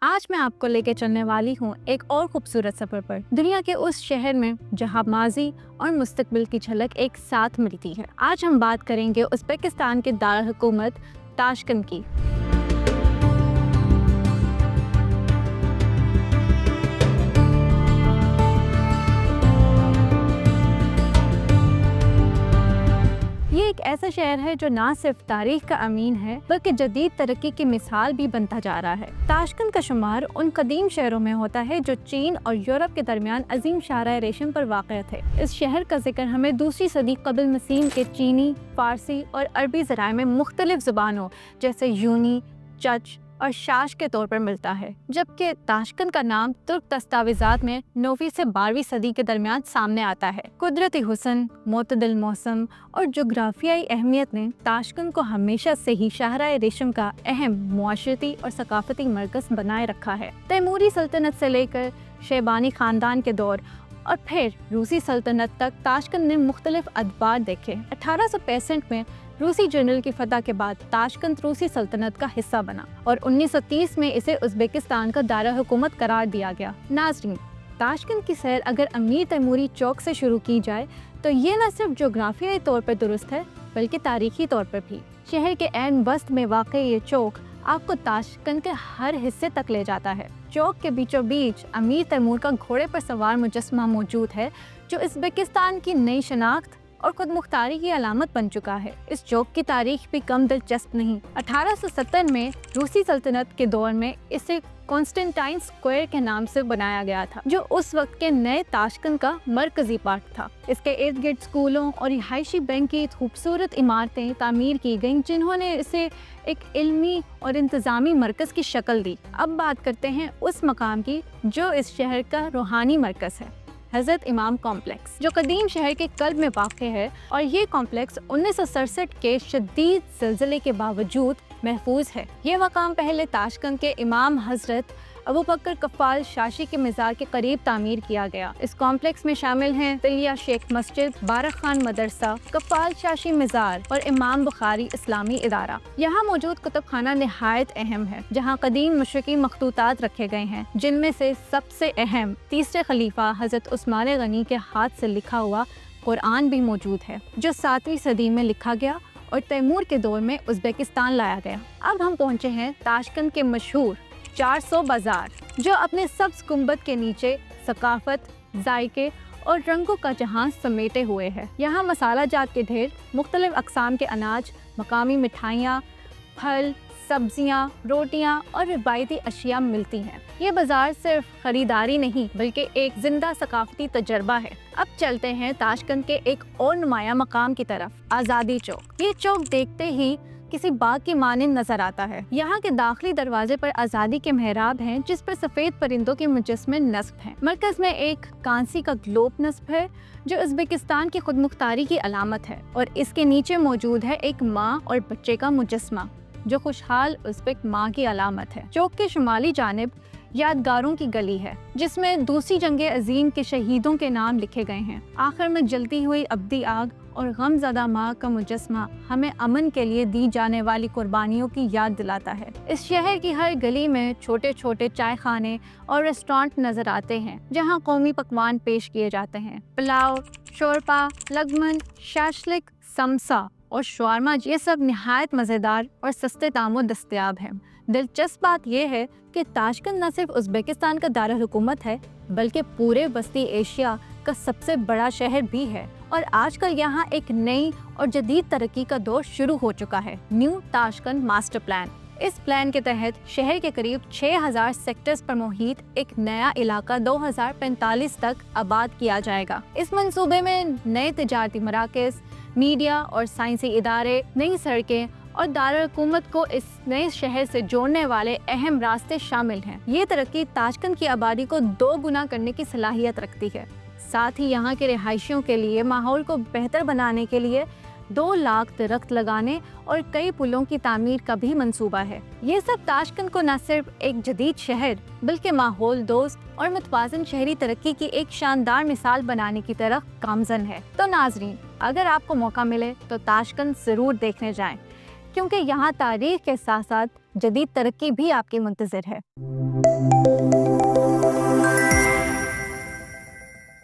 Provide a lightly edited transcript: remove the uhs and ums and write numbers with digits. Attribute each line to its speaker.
Speaker 1: آج میں آپ کو لے کے چلنے والی ہوں ایک اور خوبصورت سفر پر، دنیا کے اس شہر میں جہاں ماضی اور مستقبل کی جھلک ایک ساتھ ملتی ہے۔ آج ہم بات کریں گے ازبکستان کے دارالحکومت تاشکند کی۔ یہ ایک ایسا شہر ہے جو نہ صرف تاریخ کا امین ہے بلکہ جدید ترقی کی مثال بھی بنتا جا رہا ہے۔ تاشکند کا شمار ان قدیم شہروں میں ہوتا ہے جو چین اور یورپ کے درمیان عظیم شاہراہ ریشم پر واقع تھے۔ اس شہر کا ذکر ہمیں دوسری صدی قبل مسیح کے چینی، فارسی اور عربی ذرائع میں مختلف زبانوں جیسے یونی، چچ اور شاش کے طور پر ملتا ہے، جبکہ تاشکند کا نام ترک دستاویزات میں 9ویں سے 12ویں صدی کے درمیان سامنے آتا ہے۔ قدرتی حسن، معتدل موسم اور جغرافیائی اہمیت نے تاشکند کو ہمیشہ سے ہی شاہراہ ریشم کا اہم معاشرتی اور ثقافتی مرکز بنائے رکھا ہے۔ تیموری سلطنت سے لے کر شیبانی خاندان کے دور اور پھر روسی سلطنت تک تاشکند نے مختلف ادوار دیکھے۔ 1865 میں روسی جنرل کی فتح کے بعد تاشکند روسی سلطنت کا حصہ بنا اور 1930 میں اسے ازبکستان کا دارالحکومت قرار دیا گیا۔ ناظرین، تاشکند کی سیر اگر امیر تیموری چوک سے شروع کی جائے تو یہ نہ صرف جغرافیائی طور پر درست ہے بلکہ تاریخی طور پر بھی۔ شہر کے عین وسط میں واقع یہ چوک آپ کو تاشکند کے ہر حصے تک لے جاتا ہے۔ چوک کے بیچوں بیچ امیر تیمور کا گھوڑے پر سوار مجسمہ موجود ہے جو ازبکستان کی نئی شناخت اور خود مختاری کی علامت بن چکا ہے۔ اس چوک کی تاریخ بھی کم دلچسپ نہیں۔ 1870 میں روسی سلطنت کے دور میں اسے کانسٹنٹائن اسکوائر کے نام سے بنایا گیا تھا، جو اس وقت کے نئے تاشکند کا مرکزی پارٹ تھا۔ اس کے ارد گرد اسکولوں اور رہائشی بینک کی خوبصورت عمارتیں تعمیر کی گئیں جنہوں نے اسے ایک علمی اور انتظامی مرکز کی شکل دی۔ اب بات کرتے ہیں اس مقام کی جو اس شہر کا روحانی مرکز ہے، حضرت امام کمپلیکس، جو قدیم شہر کے قلب میں واقع ہے، اور یہ کمپلیکس 1967 کے شدید زلزلے کے باوجود محفوظ ہے۔ یہ مقام پہلے تاشکند کے امام حضرت ابو بکر کفال شاشی کے مزار کے قریب تعمیر کیا گیا۔ اس کمپلیکس میں شامل ہیں تلیہ شیخ مسجد، بارق خان مدرسہ، کفال شاشی مزار اور امام بخاری اسلامی ادارہ۔ یہاں موجود کتب خانہ نہایت اہم ہے، جہاں قدیم مشرقی مخطوطات رکھے گئے ہیں، جن میں سے سب سے اہم تیسرے خلیفہ حضرت عثمان غنی کے ہاتھ سے لکھا ہوا قرآن بھی موجود ہے، جو 7ویں صدی میں لکھا گیا اور تیمور کے دور میں ازبکستان لایا گیا۔ اب ہم پہنچے ہیں تاشکند کے مشہور 400 بازار، جو اپنے سبز گنبد کے نیچے ثقافت، ذائقے اور رنگوں کا جہاں سمیٹے ہوئے ہے۔ یہاں مسالہ جات کے ڈھیر، مختلف اقسام کے اناج، مقامی مٹھائیاں، پھل، سبزیاں، روٹیاں اور روایتی اشیاء ملتی ہیں۔ یہ بازار صرف خریداری نہیں بلکہ ایک زندہ ثقافتی تجربہ ہے۔ اب چلتے ہیں تاشکند کے ایک اور نمایاں مقام کی طرف، آزادی چوک۔ یہ چوک دیکھتے ہی کسی باغ کی مانند نظر آتا ہے۔ یہاں کے داخلی دروازے پر آزادی کے محراب ہیں جس پر سفید پرندوں کے مجسمے نصب ہیں۔ مرکز میں ایک کانسی کا گلوب نصب ہے جو ازبکستان کی خود مختاری کی علامت ہے، اور اس کے نیچے موجود ہے ایک ماں اور بچے کا مجسمہ جو خوشحال ازبک ماں کی علامت ہے۔ چوک کے شمالی جانب یادگاروں کی گلی ہے جس میں دوسری جنگ عظیم کے شہیدوں کے نام لکھے گئے ہیں۔ آخر میں جلتی ہوئی ابدی آگ اور غم زدہ ماں کا مجسمہ ہمیں امن کے لیے دی جانے والی قربانیوں کی یاد دلاتا ہے۔ اس شہر کی ہر گلی میں چھوٹے چھوٹے چائے خانے اور ریسٹورانٹ نظر آتے ہیں جہاں قومی پکوان پیش کیے جاتے ہیں۔ پلاؤ، شورپا، لگمن، شاشلک، سمسا اور شورما، یہ سب نہایت مزیدار اور سستے داموں دستیاب ہیں۔ دلچسپ بات یہ ہے کہ تاشکند نہ صرف ازبکستان کا دارالحکومت ہے بلکہ پورے وسطی ایشیا کا سب سے بڑا شہر بھی ہے، اور آج کل یہاں ایک نئی اور جدید ترقی کا دور شروع ہو چکا ہے، نیو تاشکند ماسٹر پلان۔ اس پلان کے تحت شہر کے قریب 6000 سیکٹرز پر محیط ایک نیا علاقہ 2045 تک آباد کیا جائے گا۔ اس منصوبے میں نئے تجارتی مراکز، میڈیا اور سائنسی ادارے، نئی سڑکیں اور دارالحکومت کو اس نئے شہر سے جوڑنے والے اہم راستے شامل ہیں۔ یہ ترقی تاشکند کی آبادی کو 2 گنا کرنے کی صلاحیت رکھتی ہے۔ ساتھ ہی یہاں کے رہائشیوں کے لیے ماحول کو بہتر بنانے کے لیے 2 لاکھ درخت لگانے اور کئی پلوں کی تعمیر کا بھی منصوبہ ہے۔ یہ سب تاشکند کو نہ صرف ایک جدید شہر بلکہ ماحول دوست اور متوازن شہری ترقی کی ایک شاندار مثال بنانے کی طرف گامزن ہے۔ تو ناظرین، اگر آپ کو موقع ملے تو تاشکند ضرور دیکھنے جائیں، کیونکہ یہاں تاریخ کے ساتھ ساتھ جدید ترقی بھی آپ کی منتظر ہے۔